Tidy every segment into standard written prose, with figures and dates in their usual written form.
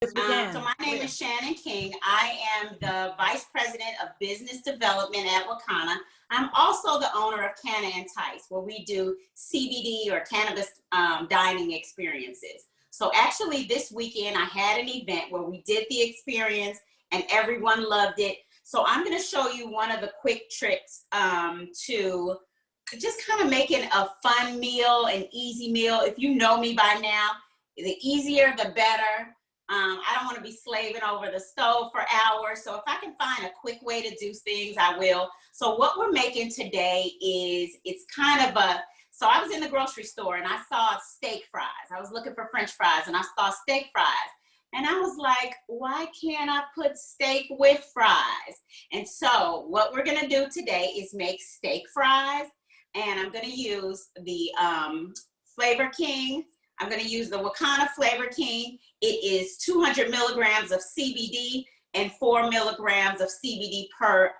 Yes, we can. So my name is Shannon King. I am the Vice President of Business Development at Wakana. I'm also the owner of Canna and Tice, where we do CBD or cannabis dining experiences. So actually this weekend I had an event where we did the experience and everyone loved it. So I'm going to show you one of the quick tricks to just kind of making a fun meal, an easy meal. If you know me by now, the easier the better. I don't want to be slaving over the stove for hours. So if I can find a quick way to do things, I will. So what we're making today is, it's kind of a, so I was in the grocery store and I saw steak fries. I was looking for French fries and I saw steak fries. And I was like, why can't I put steak with fries? And so what we're gonna do today is make steak fries. And I'm gonna use the Flavor King. I'm going to use the Wakana Flavor King. It is 200 milligrams of CBD and 4 milligrams of CBD per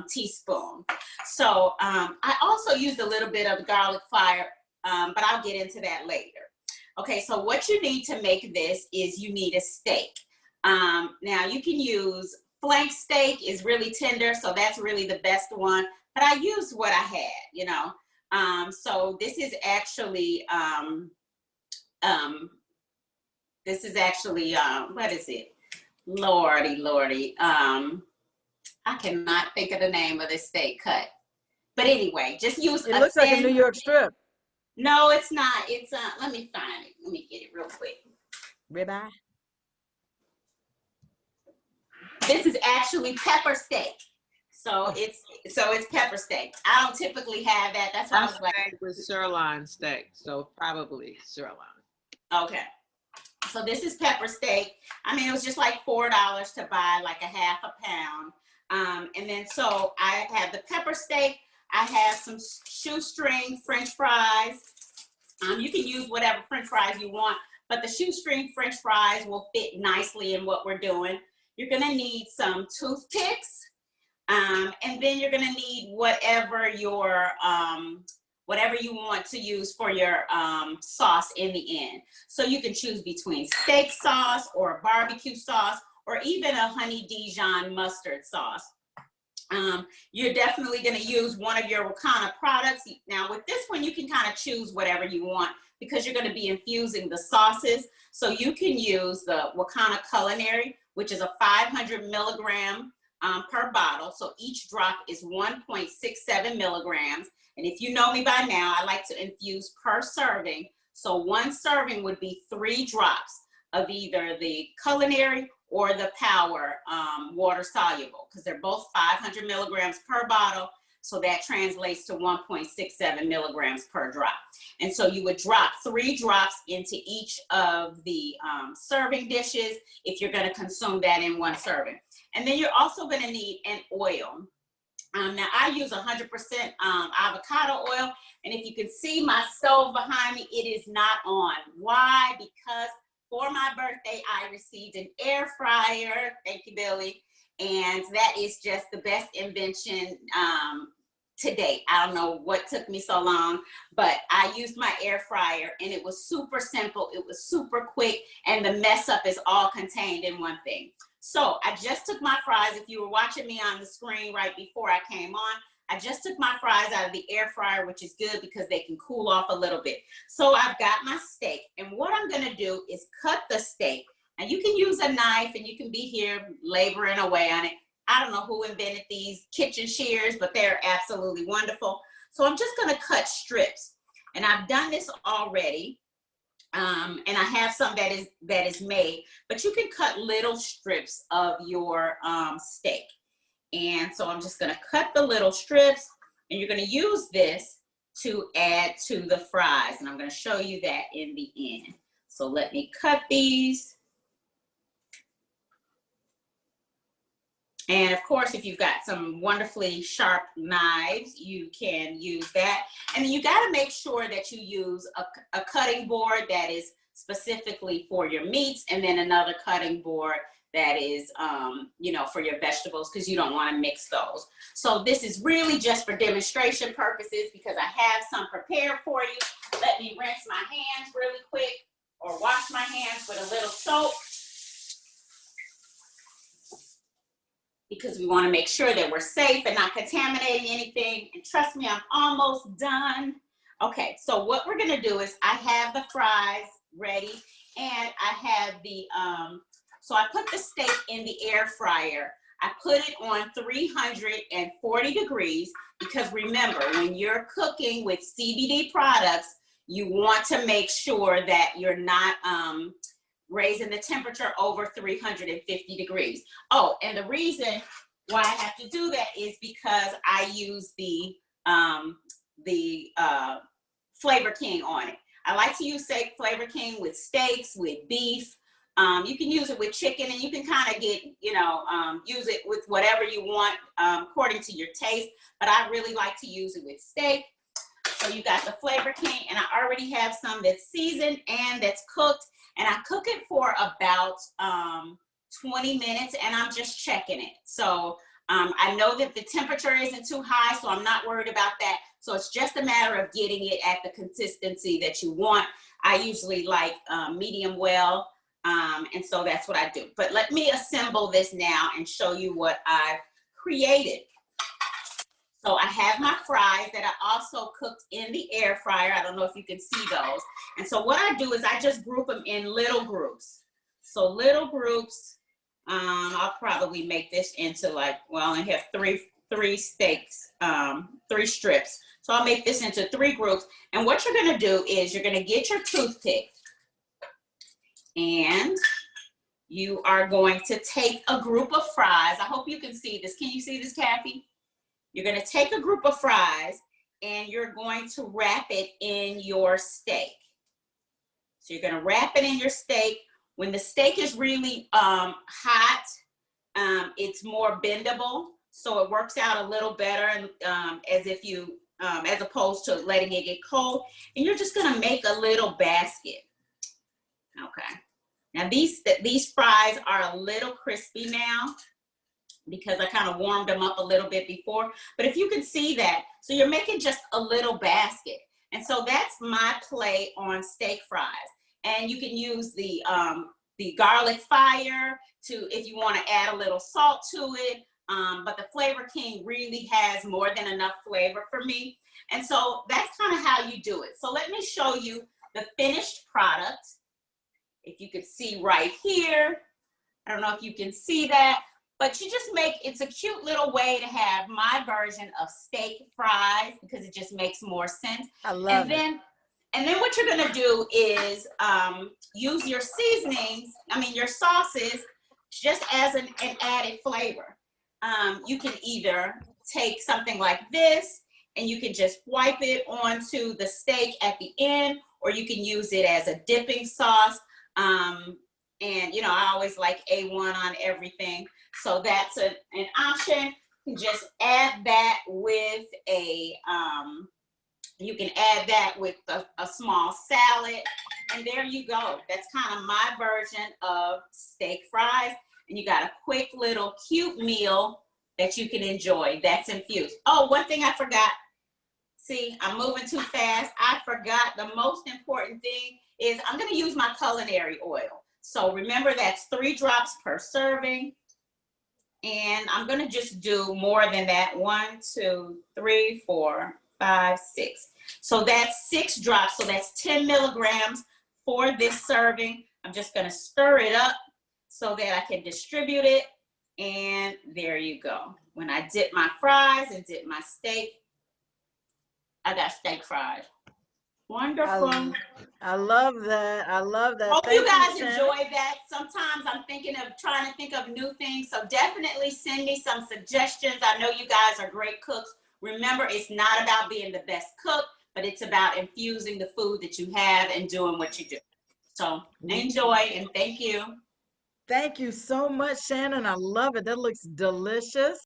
teaspoon. So I also used a little bit of garlic fire, but I'll get into that later. Okay, so what you need to make this is you need a steak. Now you can use flank steak, is really tender, so that's really the best one. But I used what I had, you know. So this is actually, what is it? Lordy. I cannot think of the name of this steak cut. But anyway, just use it looks like a New York strip. No, it's not. It's, let me find it. Let me get it real quick. Ribeye? This is actually pepper steak. So it's pepper steak. I don't typically have that. That's why I was like, it was sirloin steak, so probably sirloin. Okay. So this is pepper steak. I mean, it was just like $4 to buy like a half a pound. And then so I have the pepper steak. I have some shoestring French fries. You can use whatever French fries you want, but the shoestring French fries will fit nicely in what we're doing. You're gonna need some toothpicks. And then you're gonna need whatever your whatever you want to use for your sauce in the end. So you can choose between steak sauce or barbecue sauce or even a honey Dijon mustard sauce. You're definitely gonna use one of your Wakana products. Now with this one, you can kind of choose whatever you want because you're gonna be infusing the sauces. So you can use the Wakana Culinary, which is a 500 milligram per bottle. So each drop is 1.67 milligrams. And if you know me by now, I like to infuse per serving. So one serving would be 3 drops of either the Culinary or the Power water soluble, because they're both 500 milligrams per bottle. So that translates to 1.67 milligrams per drop. And so you would drop 3 drops into each of the serving dishes if you're gonna consume that in one serving. And then you're also gonna need an oil. Now I use 100% avocado oil. And if you can see my stove behind me, it is not on. Why? Because for my birthday, I received an air fryer. Thank you, Billy. And that is just the best invention to date. I don't know what took me so long, but I used my air fryer and it was super simple. It was super quick, and the mess up is all contained in one thing. So I just took my fries. If you were watching me on the screen right before I came on, I just took my fries out of the air fryer, which is good because they can cool off a little bit. So I've got my steak, and what I'm gonna do is cut the steak. Now you can use a knife and you can be here laboring away on it. I don't know who invented these kitchen shears, but they're absolutely wonderful. So I'm just gonna cut strips, and I've done this already. And I have some that is made, but you can cut little strips of your steak. And so I'm just gonna cut the little strips, and you're gonna use this to add to the fries. And I'm gonna show you that in the end. So let me cut these. And of course, if you've got some wonderfully sharp knives, you can use that. And then you gotta make sure that you use a cutting board that is specifically for your meats, and then another cutting board that is, you know, for your vegetables, because you don't wanna mix those. So this is really just for demonstration purposes because I have some prepared for you. Let me rinse my hands really quick, or wash my hands with a little soap. because we want to make sure that we're safe and not contaminating anything. And trust me, I'm almost done. Okay, so what we're gonna do is I have the fries ready, and I have the, so I put the steak in the air fryer. I put it on 340 degrees because remember, when you're cooking with CBD products, you want to make sure that you're not raising the temperature over 350 degrees. Oh, and the reason why I have to do that is because I use the Flavor King on it. I like to use Flavor King with steaks, with beef. You can use it with chicken, and you can kind of get, you know, use it with whatever you want according to your taste. But I really like to use it with steak. So you got the Flavor King, and I already have some that's seasoned and that's cooked. And I cook it for about 20 minutes, and I'm just checking it. So I know that the temperature isn't too high, so I'm not worried about that. So it's just a matter of getting it at the consistency that you want. I usually like medium well, and so that's what I do. But let me assemble this now and show you what I've created. So I have my fries that I also cooked in the air fryer. I don't know if you can see those. And so what I do is I just group them in little groups. So little groups, I'll probably make this into like, well, I have three steaks, 3 strips. So I'll make this into 3 groups. And what you're gonna do is you're gonna get your toothpick, and you are going to take a group of fries. I hope you can see this. Can you see this, Kathy? You're going to take a group of fries, and you're going to wrap it in your steak. So you're going to wrap it in your steak. When the steak is really hot, it's more bendable, so it works out a little better, and as if you, as opposed to letting it get cold. And you're just going to make a little basket. Okay. Now these fries are a little crispy now, because I kind of warmed them up a little bit before. But if you can see that, so you're making just a little basket. And so that's my play on steak fries. And you can use the garlic fire to, if you want to add a little salt to it. But the Flavor King really has more than enough flavor for me. And so that's kind of how you do it. So let me show you the finished product. If you could see right here, I don't know if you can see that. But you just make, it's a cute little way to have my version of steak fries, because it just makes more sense. I love it. And then what you're gonna do is use your seasonings, your sauces, just as an added flavor. You can either take something like this, and you can just wipe it onto the steak at the end, or you can use it as a dipping sauce. And you know, I always like A1 on everything. So that's an option. You can just add that with a, you can add that with a small salad. And there you go. That's kind of my version of steak fries. And you got a quick little cute meal that you can enjoy that's infused. Oh, one thing I forgot. See, I'm moving too fast. I forgot the most important thing is I'm going to use my culinary oil. So remember, that's 3 drops per serving. And I'm going to just do more than that. 1, 2, 3, 4, 5, 6. So that's 6 drops. So that's 10 milligrams for this serving. I'm just going to stir it up so that I can distribute it. And there you go. When I dip my fries and dip my steak, I got steak fries. Wonderful. I love that. I love that. Hope you guys enjoyed that. Sometimes I'm trying to think of new things. So definitely send me some suggestions. I know you guys are great cooks. Remember, it's not about being the best cook, but it's about infusing the food that you have and doing what you do. So enjoy, and thank you. Thank you so much, Shannon. I love it. That looks delicious.